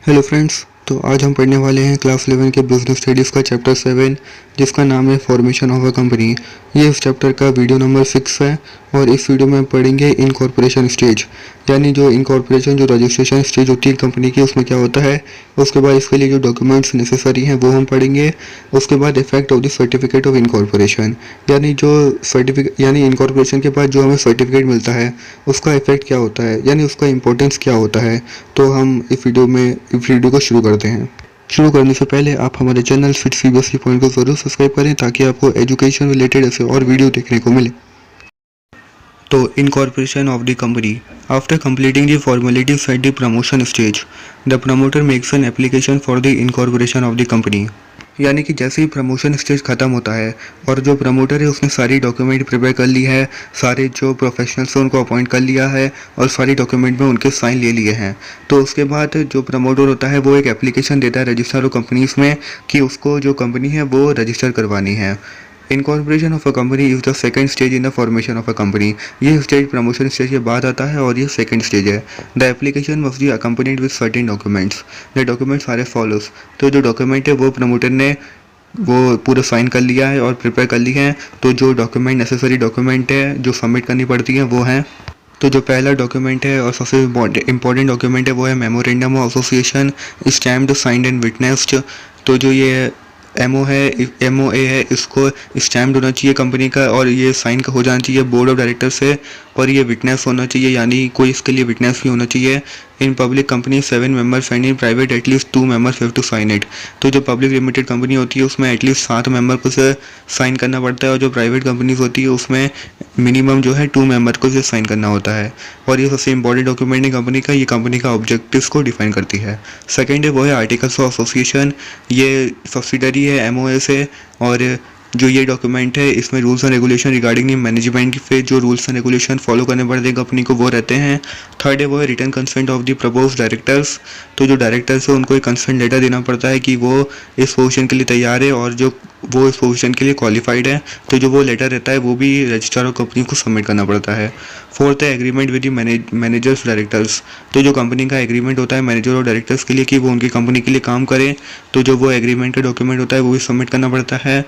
Hello friends. तो आज हम पढ़ने वाले हैं क्लास 11 के बिजनेस स्टडीज़ का चैप्टर 7, जिसका नाम है फॉर्मेशन ऑफ अ कंपनी। ये इस चैप्टर का वीडियो नंबर 6 है और इस वीडियो में हम पढ़ेंगे इनकॉर्पोरेशन स्टेज, यानी जो इनकॉर्पोरेशन जो रजिस्ट्रेशन स्टेज होती है कंपनी की, उसमें क्या होता है। उसके बाद इसके लिए जो डॉक्यूमेंट्स नेसेसरी हैं वो हम पढ़ेंगे। उसके बाद effect of the certificate of incorporation, यानी जो सर्टिफिकेट यानी इनकॉर्पोरेशन के बाद जो हमें सर्टिफिकेट मिलता है उसका इफेक्ट क्या होता है, यानी उसका इंपॉर्टेंस क्या होता है। तो हम इस वीडियो को शुरू करते हैं। शुरू करने से पहले आप हमारे चैनल फिट सीबीएसई पॉइंट को ज़रूर सब्सक्राइब करें ताकि आपको एजुकेशन रिलेटेड ऐसे और वीडियो देखने को मिले। तो incorporation of the company. After completing the formalities at the promotion stage, the promoter makes an application for the incorporation of the company। यानी कि जैसे ही प्रमोशन स्टेज ख़त्म होता है और जो प्रमोटर है उसने सारी डॉक्यूमेंट प्रिपेयर कर ली है, सारे जो प्रोफेशनल्स हैं उनको अपॉइंट कर लिया है और सारी डॉक्यूमेंट में उनके साइन ले लिए हैं, तो उसके बाद जो प्रमोटर होता है वो एक एप्लीकेशन देता है रजिस्टर ऑफ कंपनीज़ में कि उसको जो कंपनी है वो रजिस्टर करवानी है। Incorporation of a company is the second stage in the formation of a company. ये स्टेज प्रमोशन स्टेज के बाद आता है और ये सेकंड स्टेज है। The application must be accompanied with certain documents. The documents are as follows. तो जो डॉक्यूमेंट है वो प्रमोटर ने वो पूरा साइन कर लिया है और प्रिपेयर कर ली है। तो जो डॉक्यूमेंट नेसेसरी डॉक्यूमेंट है जो सबमिट करनी पड़ती है वो हैं। तो जो पहला डॉक्यूमेंट है और सबसे इम्पोर्टेंट डॉक्यूमेंट है वो है memorandum of association stamped signed and witnessed. तो जो ये MOA है इसको स्टैम्प्ड होना चाहिए कंपनी का और ये साइन का हो जाना चाहिए बोर्ड ऑफ डायरेक्टर से, और ये विटनेस होना चाहिए, यानी कोई इसके लिए विटनेस भी होना चाहिए। In public company 7 members and in private at least 2 members have to sign it. तो जो पब्लिक लिमिटेड कंपनी होती है उसमें एटलीस्ट 7 मेंबर को से साइन करना पड़ता है और जो प्राइवेट कंपनीज होती है उसमें मिनिमम जो है 2 मेंबर को से साइन करना होता है। और ये सबसे इंपॉर्टेंट डॉक्यूमेंट है कंपनी का, ये कंपनी का ऑब्जेक्टिव्स को डिफाइन करती है। सेकेंड है वो है आर्टिकल्स ऑफ एसोसिएशन। ये सब्सिडरी है MOA से, और जो ये डॉक्यूमेंट है इसमें rules and regulation regarding management पे जो रूल्स एंड रेगुलेशन फॉलो करने पड़ते हैं कंपनी को वो रहते हैं। थर्ड है वो है return consent of the propose directors. तो जो डायरेक्टर्स है उनको एक कंसेंट लेटर देना पड़ता है कि वो इस पोजीशन के लिए तैयार है और जो वो इस पोजीशन के लिए क्वालिफाइड है। तो जो वो लेटर रहता है वो भी रजिस्ट्रार ऑफ कंपनी को सबमिट करना पड़ता है। फोर्थ है agreement with the managers directors. तो जो कंपनी का एग्रीमेंट होता है मैनेजर और डायरेक्टर्स के लिए कि वो उनकी कंपनी के लिए काम करें, तो जो वो एग्रीमेंट का डॉक्यूमेंट होता है वो भी सबमिट करना पड़ता है।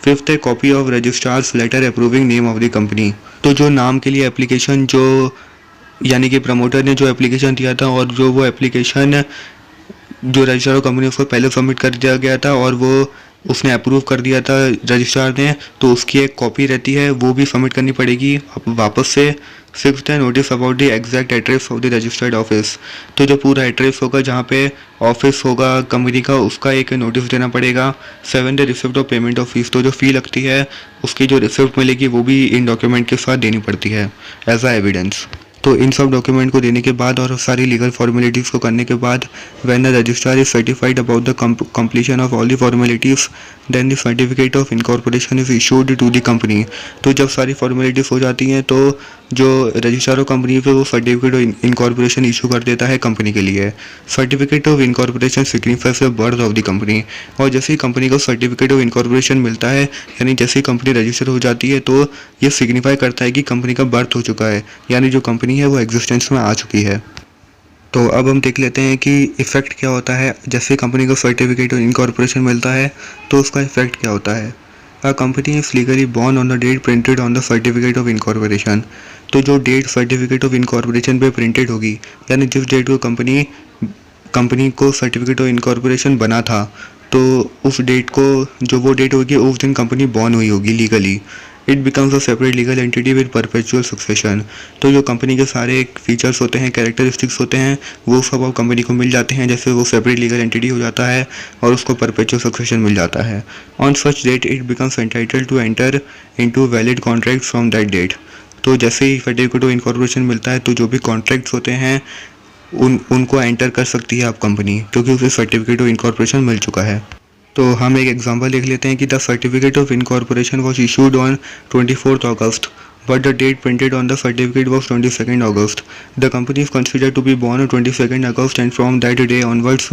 फिफ्थ है copy of registrar's letter approving name of the company. तो जो नाम के लिए एप्लीकेशन जो यानी कि प्रमोटर ने जो एप्लीकेशन दिया था और जो वो एप्लीकेशन जो रजिस्ट्रार ऑफ कंपनी उसको पहले सबमिट कर दिया गया था और वो उसने अप्रूव कर दिया था रजिस्ट्रार ने, तो उसकी एक कॉपी रहती है वो भी सबमिट करनी पड़ेगी वापस से। सिक्स्थ है notice about the exact address of the registered office. तो जो पूरा एड्रेस होगा जहाँ पे ऑफिस होगा कंपनी का उसका एक नोटिस देना पड़ेगा। सेवन है receipt of payment of fees. तो जो फ़ी लगती है उसकी जो रिसिप्ट मिलेगी वो भी इन डॉक्यूमेंट के साथ देनी पड़ती है एज आ एविडेंस। तो इन सब डॉक्यूमेंट को देने के बाद और सारी लीगल फॉर्मेलिटीज़ को करने के बाद when the registrar is certified about the completion of all the formalities then the certificate of incorporation is issued to the company. तो जब सारी फॉर्मेलिटीज़ हो जाती हैं तो जो रजिस्ट्रार ऑफ कंपनी पे वो सर्टिफिकेट ऑफ इनकॉर्पोरेशन इशू कर देता है कंपनी के लिए। Certificate of incorporation signifies the birth of the company. और जैसे ही कंपनी को सर्टिफिकेट ऑफ इनकॉर्पोरेशन मिलता है यानी जैसे ही कंपनी रजिस्टर हो जाती है तो ये सिग्निफाई करता है कि कंपनी का बर्थ हो चुका है, यानी जो कंपनी है वो एग्जिस्टेंस में आ चुकी है। तो अब हम देख लेते हैं कि इफ़ेक्ट क्या होता है जैसे कंपनी को सर्टिफिकेट ऑफ इनकॉर्पोरेशन मिलता है तो उसका इफ़ेक्ट क्या होता है। A company is legally born on the date printed on the certificate of incorporation. तो जो डेट सर्टिफिकेट ऑफ इनकॉर्पोरेशन पे प्रिंटेड होगी यानी जिस डेट को कंपनी को सर्टिफिकेट ऑफ इनकॉर्पोरेशन बना था, तो उस डेट को जो वो डेट होगी उस दिन कंपनी बॉर्न हुई होगी legally. It becomes a separate legal entity with perpetual succession. तो जो कंपनी के सारे फीचर्स होते हैं कैरेक्टरिस्टिक्स होते हैं वो सब अब कंपनी को मिल जाते हैं, जैसे वो सेपरेट लीगल एंटिटी हो जाता है और उसको परपेचुअल सक्सेशन मिल जाता है। On such date it becomes entitled to enter into valid contract from that date. तो जैसे ही सर्टिफिकेट ऑफ इनकॉर्पोरेशन मिलता है तो जो भी कॉन्ट्रैक्ट्स होते हैं उनको एंटर कर सकती है अब कंपनी, क्योंकि उसे सर्टिफिकेट ऑफ इनकॉर्पोरेशन मिल चुका है। तो हम एक एग्जांपल देख लेते हैं कि the certificate of incorporation was issued on 24 August but the date printed on the certificate was 22nd August. The company is considered to be born on 22nd August and from that day onwards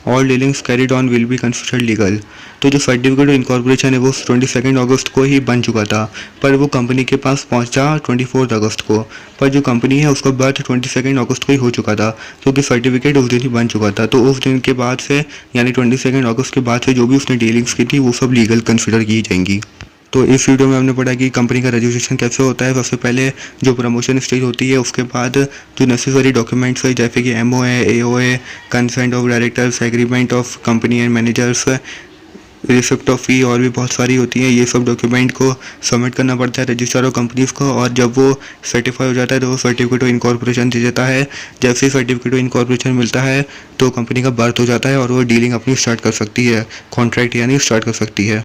all dealings carried on will be considered legal. तो जो certificate of incorporation है वो 22nd अगस्त को ही बन चुका था, पर वो कंपनी के पास पहुंचा 24 अगस्त को। पर जो कंपनी है उसका बर्थ 22nd अगस्त को ही हो चुका था, क्योंकि सर्टिफिकेट उस दिन ही बन चुका था। तो उस दिन के बाद से यानी 22nd अगस्त के बाद से जो भी उसने डीलिंग्स की थी वो सब लीगल कंसिडर की जाएंगी। तो इस वीडियो में हमने पढ़ा कि कंपनी का रजिस्ट्रेशन कैसे होता है। सबसे पहले जो प्रमोशन स्टेज होती है, उसके बाद जो नेसेसरी डॉक्यूमेंट्स है जैसे कि MOA, AOA, consent of directors, agreement of company and managers, receipt of fee और भी बहुत सारी होती हैं। ये सब डॉक्यूमेंट को सबमिट करना पड़ता है रजिस्ट्रार ऑफ कंपनीज़ को, और जब वो सर्टिफाई हो जाता है तो वो सर्टिफिकेट ऑफ इनकॉर्पोरेशन दे देता है। जैसे ही सर्टिफिकेट ऑफ इनकॉर्पोरेशन मिलता है तो कंपनी का बर्थ हो जाता है और वो डीलिंग अपनी स्टार्ट कर सकती है, कॉन्ट्रैक्ट यानी स्टार्ट कर सकती है।